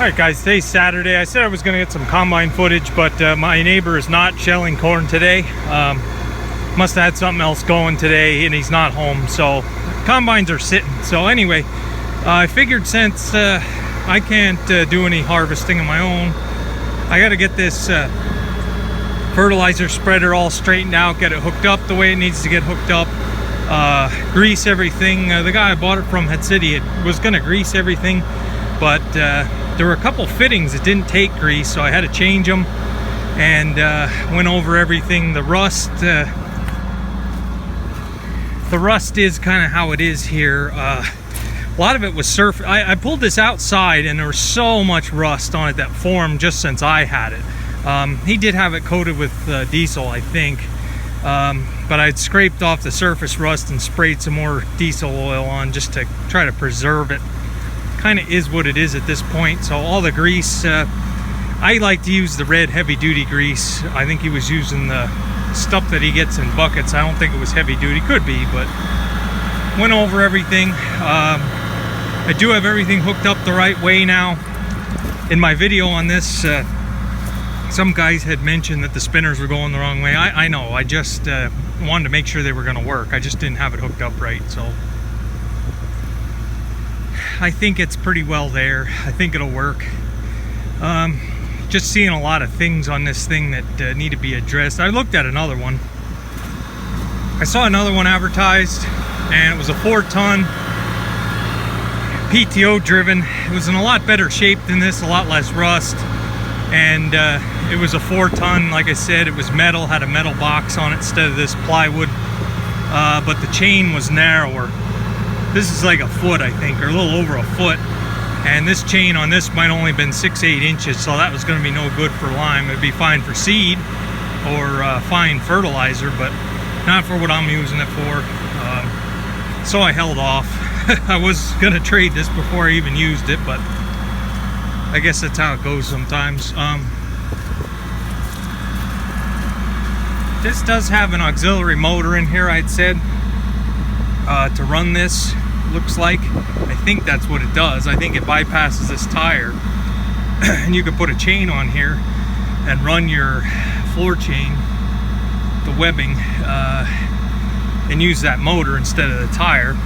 Alright guys, today's Saturday. I said I was going to get some combine footage, but my neighbor is not shelling corn today. Must have had something else going today and he's not home, so combines are sitting. So anyway, I figured since I can't do any harvesting of my own, I got to get this fertilizer spreader all straightened out, get it hooked up the way it needs to get hooked up, grease everything. The guy I bought it from had said he was going to grease everything, but there were a couple fittings that didn't take grease, so I had to change them, and went over everything. The rust is kind of how it is here. A lot of it was surface. I pulled this outside and there was so much rust on it that formed just since I had it. He did have it coated with diesel, I think, but I'd scraped off the surface rust and sprayed some more diesel oil on just to try to preserve it. Kind of is what it is at this point. So all the grease, I like to use the red heavy duty grease. I think he was using the stuff that he gets in buckets. I don't think it was heavy duty, could be, but went over everything. I do have everything hooked up the right way now. In my video on this, some guys had mentioned that the spinners were going the wrong way. I know, I just wanted to make sure they were going to work. I just didn't have it hooked up right, so I think it's pretty well there. I think it'll work. Just seeing a lot of things on this thing that need to be addressed. I looked at another one. I saw another one advertised, and it was a 4-ton PTO driven. It was in a lot better shape than this, a lot less rust, and it was a 4-ton. Like I said, it was metal, had a metal box on it instead of this plywood, but the chain was narrower. This is like a foot, I think, or a little over a foot. And this chain on this might only been 6-8 inches, so that was going to be no good for lime. It'd be fine for seed or fine fertilizer, but not for what I'm using it for. So I held off. I was going to trade this before I even used it, but I guess that's how it goes sometimes. This does have an auxiliary motor in here, I'd said, to run this. Looks like, I think that's what it does. I think it bypasses this tire, and you can put a chain on here and run your floor chain, the webbing, and use that motor instead of the tire.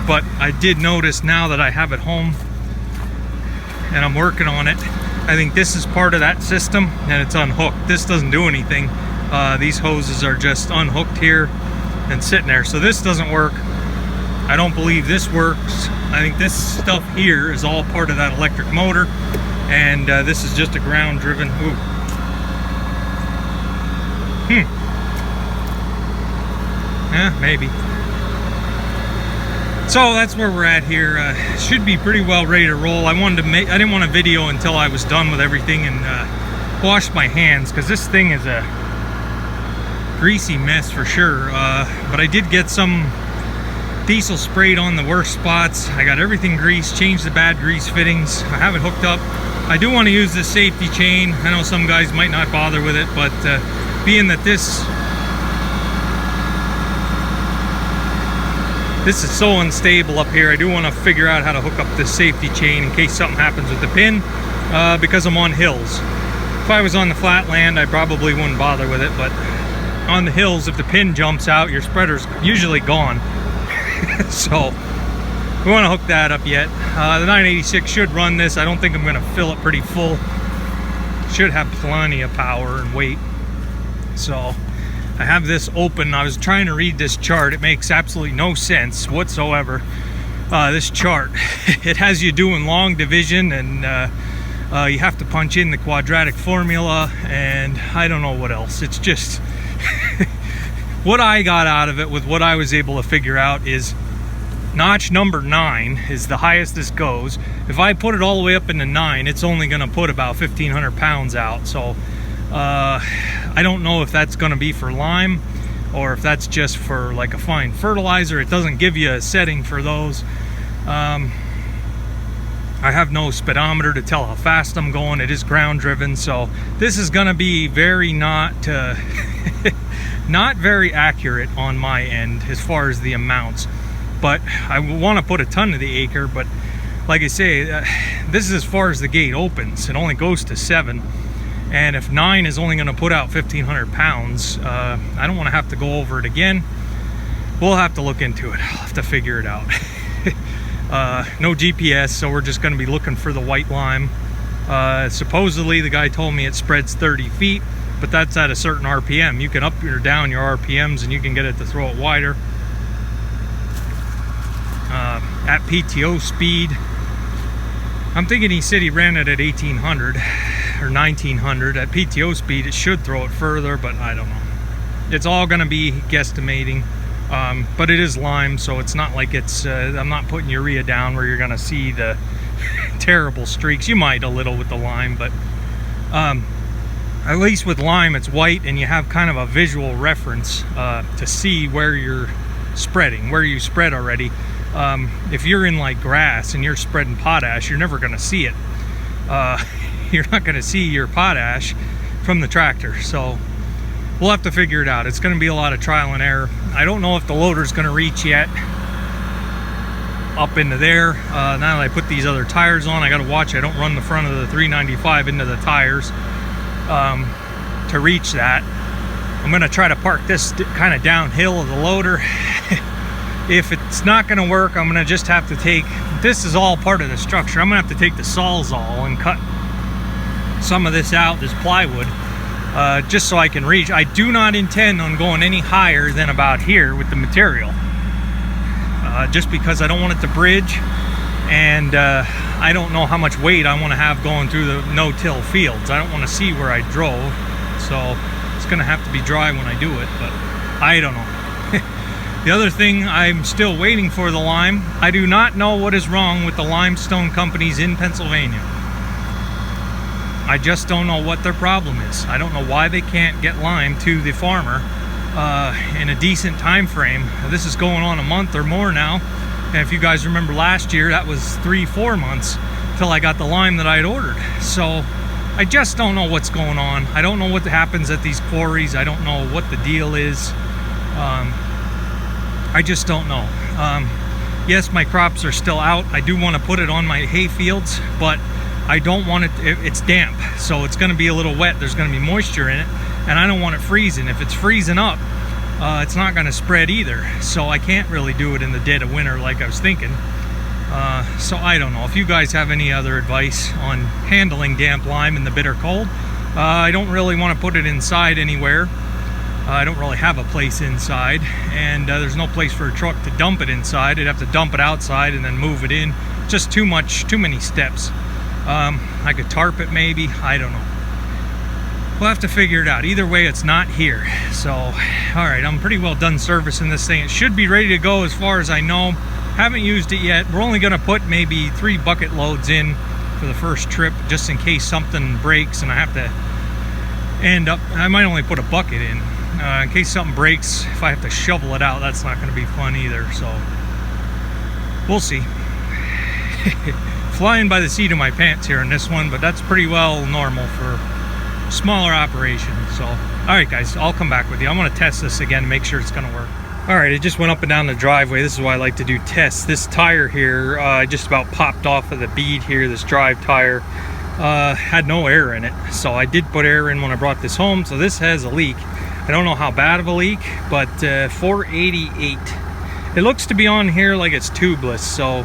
But I did notice now that I have it home and I'm working on it, I think this is part of that system and it's unhooked. This doesn't do anything. These hoses are just unhooked here and sitting there, so this doesn't work. I don't believe this works. I think this stuff here is all part of that electric motor, and this is just a ground driven. Ooh. Yeah, maybe. So that's where we're at here. Should be pretty well ready to roll. I didn't want a video until I was done with everything and washed my hands, because this thing is a greasy mess for sure. But I did get some diesel sprayed on the worst spots. I got everything greased, changed the bad grease fittings. I have it hooked up. I do want to use this safety chain. I know some guys might not bother with it, but being that this is so unstable up here, I do want to figure out how to hook up this safety chain in case something happens with the pin, because I'm on hills. If I was on the flat land, I probably wouldn't bother with it, but on the hills, if the pin jumps out, your spreader's usually gone. So we want to hook that up yet. The 986 should run this. I don't think I'm going to fill it pretty full. Should have plenty of power and weight. So I have this open. I was trying to read this chart. It makes absolutely no sense whatsoever. This chart, it has you doing long division, and you have to punch in the quadratic formula, and I don't know what else. It's just what I got out of it with what I was able to figure out is notch number 9 is the highest this goes. If I put it all the way up into 9, it's only going to put about 1,500 pounds out. So I don't know if that's going to be for lime or if that's just for like a fine fertilizer. It doesn't give you a setting for those. I have no speedometer to tell how fast I'm going. It is ground driven, so this is going to be very not very accurate on my end as far as the amounts. But I want to put a ton to the acre, but like I say, this is as far as the gate opens. It only goes to 7. And if 9 is only going to put out 1,500 pounds, I don't want to have to go over it again. We'll have to look into it. I'll have to figure it out. No GPS, so we're just going to be looking for the white lime. Supposedly, the guy told me it spreads 30 feet, but that's at a certain RPM. You can up or down your RPMs, and you can get it to throw it wider. At PTO speed, I'm thinking he said he ran it at 1,800 or 1,900. At PTO speed, it should throw it further, but I don't know. It's all going to be guesstimating. But it is lime, so it's not like it's I'm not putting urea down where you're gonna see the terrible streaks. You might a little with the lime, but at least with lime it's white, and you have kind of a visual reference to see where you're spreading, where you spread already. If you're in like grass and you're spreading potash, you're never gonna see it. You're not gonna see your potash from the tractor, so we'll have to figure it out. It's going to be a lot of trial and error. I don't know if the loader's going to reach yet up into there. Now that I put these other tires on, I got to watch I don't run the front of the 395 into the tires to reach that. I'm going to try to park this kind of downhill of the loader. If it's not going to work, I'm going to just have to take, this is all part of the structure, I'm going to have to take the Sawzall and cut some of this out, this plywood, just so I can reach. I do not intend on going any higher than about here with the material, just because I don't want it to bridge, and I don't know how much weight I want to have going through the no-till fields. I don't want to see where I drove, so it's going to have to be dry when I do it, but I don't know. The other thing, I'm still waiting for the lime. I do not know what is wrong with the limestone companies in Pennsylvania. I just don't know what their problem is. I don't know why they can't get lime to the farmer in a decent time frame. This is going on a month or more now, and if you guys remember last year, that was 3-4 months till I got the lime that I had ordered. So I just don't know what's going on. I don't know what happens at these quarries. I don't know what the deal is. I just don't know. Yes, my crops are still out. I do want to put it on my hay fields, but I don't want it, it's damp, so it's going to be a little wet. There's going to be moisture in it, and I don't want it freezing. If it's freezing up, it's not going to spread either, so I can't really do it in the dead of winter like I was thinking. So I don't know. If you guys have any other advice on handling damp lime in the bitter cold, I don't really want to put it inside anywhere. I don't really have a place inside, and there's no place for a truck to dump it inside. I'd have to dump it outside and then move it in. Just too many steps. I could tarp it maybe, I don't know. We'll have to figure it out. Either way, it's not here. So, alright, I'm pretty well done servicing this thing. It should be ready to go as far as I know. Haven't used it yet. We're only going to put maybe 3 bucket loads in for the first trip, just in case something breaks and I have to end up, I might only put a bucket in case something breaks. If I have to shovel it out, that's not going to be fun either, so we'll see. Flying by the seat of my pants here in this one, but that's pretty well normal for smaller operations. So alright guys, I'll come back with you. I'm going to test this again to make sure it's going to work. Alright, it just went up and down the driveway. This is why I like to do tests. This tire here just about popped off of the bead here. This drive tire had no air in it, so I did put air in when I brought this home. So this has a leak. I don't know how bad of a leak, but 488. It looks to be on here like it's tubeless, so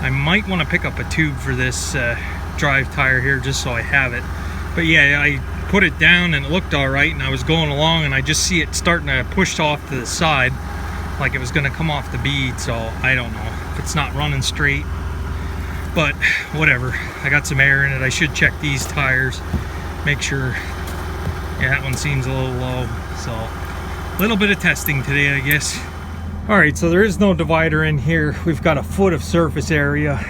I might want to pick up a tube for this drive tire here just so I have it. But yeah, I put it down and it looked all right, and I was going along and I just see it starting to push off to the side like it was going to come off the bead. So I don't know if it's not running straight, but whatever. I got some air in it. I should check these tires, make sure. Yeah, that one seems a little low, so a little bit of testing today, I guess. Alright, so there is no divider in here. We've got a foot of surface area.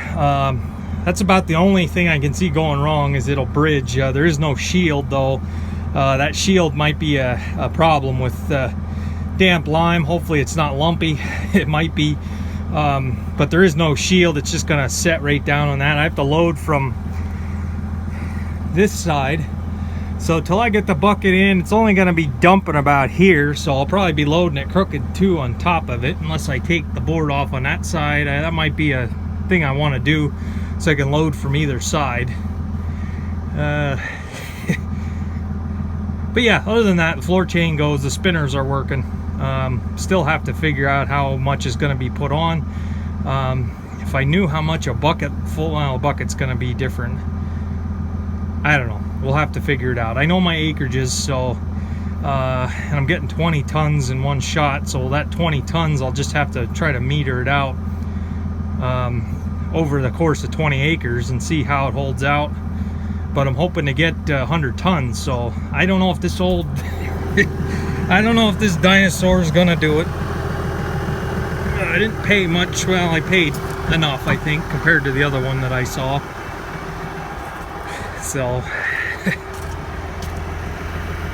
That's about the only thing I can see going wrong, is it'll bridge. There is no shield though. That shield might be a problem with damp lime. Hopefully it's not lumpy. It might be, but there is no shield. It's just gonna set right down on that. I have to load from this side. So till I get the bucket in, it's only going to be dumping about here, so I'll probably be loading it crooked too on top of it, unless I take the board off on that side. That might be a thing I want to do. so I can load from either side. But yeah, other than that, the floor chain goes, the spinners are working. Still have to figure out how much is going to be put on. If I knew how much a bucket, full bucket's going to be different, I don't know. We'll have to figure it out. I know my acreages, so and I'm getting 20 tons in one shot, so that 20 tons I'll just have to try to meter it out over the course of 20 acres and see how it holds out. But I'm hoping to get 100 tons, so I don't know if this old I don't know if this dinosaur is gonna do it. I didn't pay much. Well, I paid enough, I think, compared to the other one that I saw. So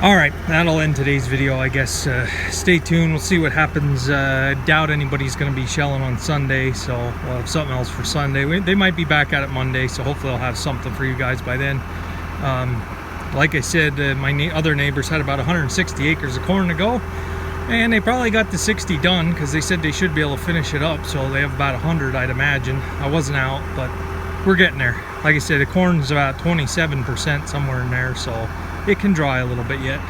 all right, that'll end today's video, I guess. Stay tuned, we'll see what happens. I doubt anybody's going to be shelling on Sunday, so we'll have something else for Sunday. They might be back at it Monday, so hopefully I'll have something for you guys by then. Like I said, my other neighbors had about 160 acres of corn to go, and they probably got the 60 done because they said they should be able to finish it up, so they have about 100, I'd imagine. I wasn't out, but we're getting there. Like I said, the corn's about 27%, somewhere in there, so it can dry a little bit yet.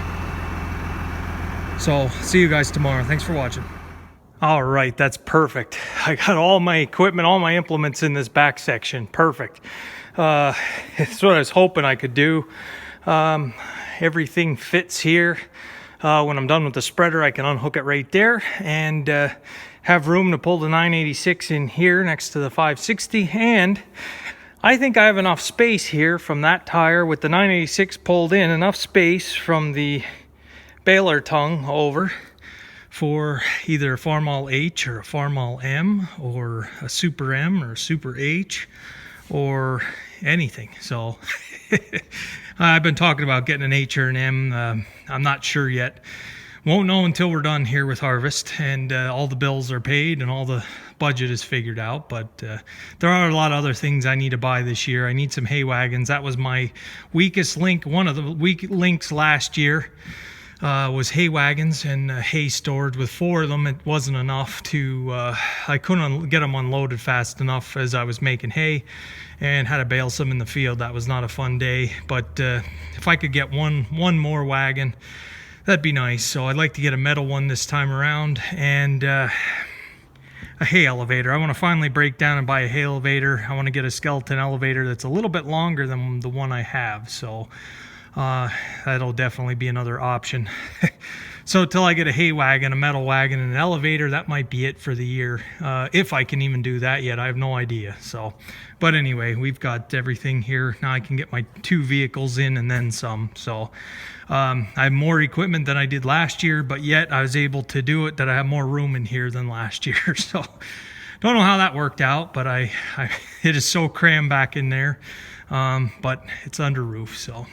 So see you guys tomorrow. Thanks for watching. All right, that's perfect. I got all my equipment, all my implements in this back section. Perfect. It's what I was hoping I could do. Everything fits here. When I'm done with the spreader, I can unhook it right there and have room to pull the 986 in here next to the 560. And I think I have enough space here from that tire with the 986 pulled in, enough space from the baler tongue over for either a Farmall H or a Farmall M or a Super M or a Super H or anything. So I've been talking about getting an H or an M. I'm not sure yet. Won't know until we're done here with harvest and all the bills are paid and all the budget is figured out. But there are a lot of other things I need to buy this year. I need some hay wagons. That was my weakest link. One of the weak links last year was hay wagons and hay storage. With 4 of them, it wasn't enough to, I couldn't get them unloaded fast enough as I was making hay and had to bale some in the field. That was not a fun day. But if I could get one more wagon, that'd be nice. So I'd like to get a metal one this time around and a hay elevator. I want to finally break down and buy a hay elevator. I want to get a skeleton elevator that's a little bit longer than the one I have. So that'll definitely be another option. So till I get a hay wagon, a metal wagon, and an elevator, that might be it for the year. If I can even do that yet, I have no idea. So, but anyway, we've got everything here. Now I can get my 2 vehicles in and then some. So I have more equipment than I did last year, but yet I was able to do it that I have more room in here than last year. So don't know how that worked out, but it is so crammed back in there. But it's under roof, so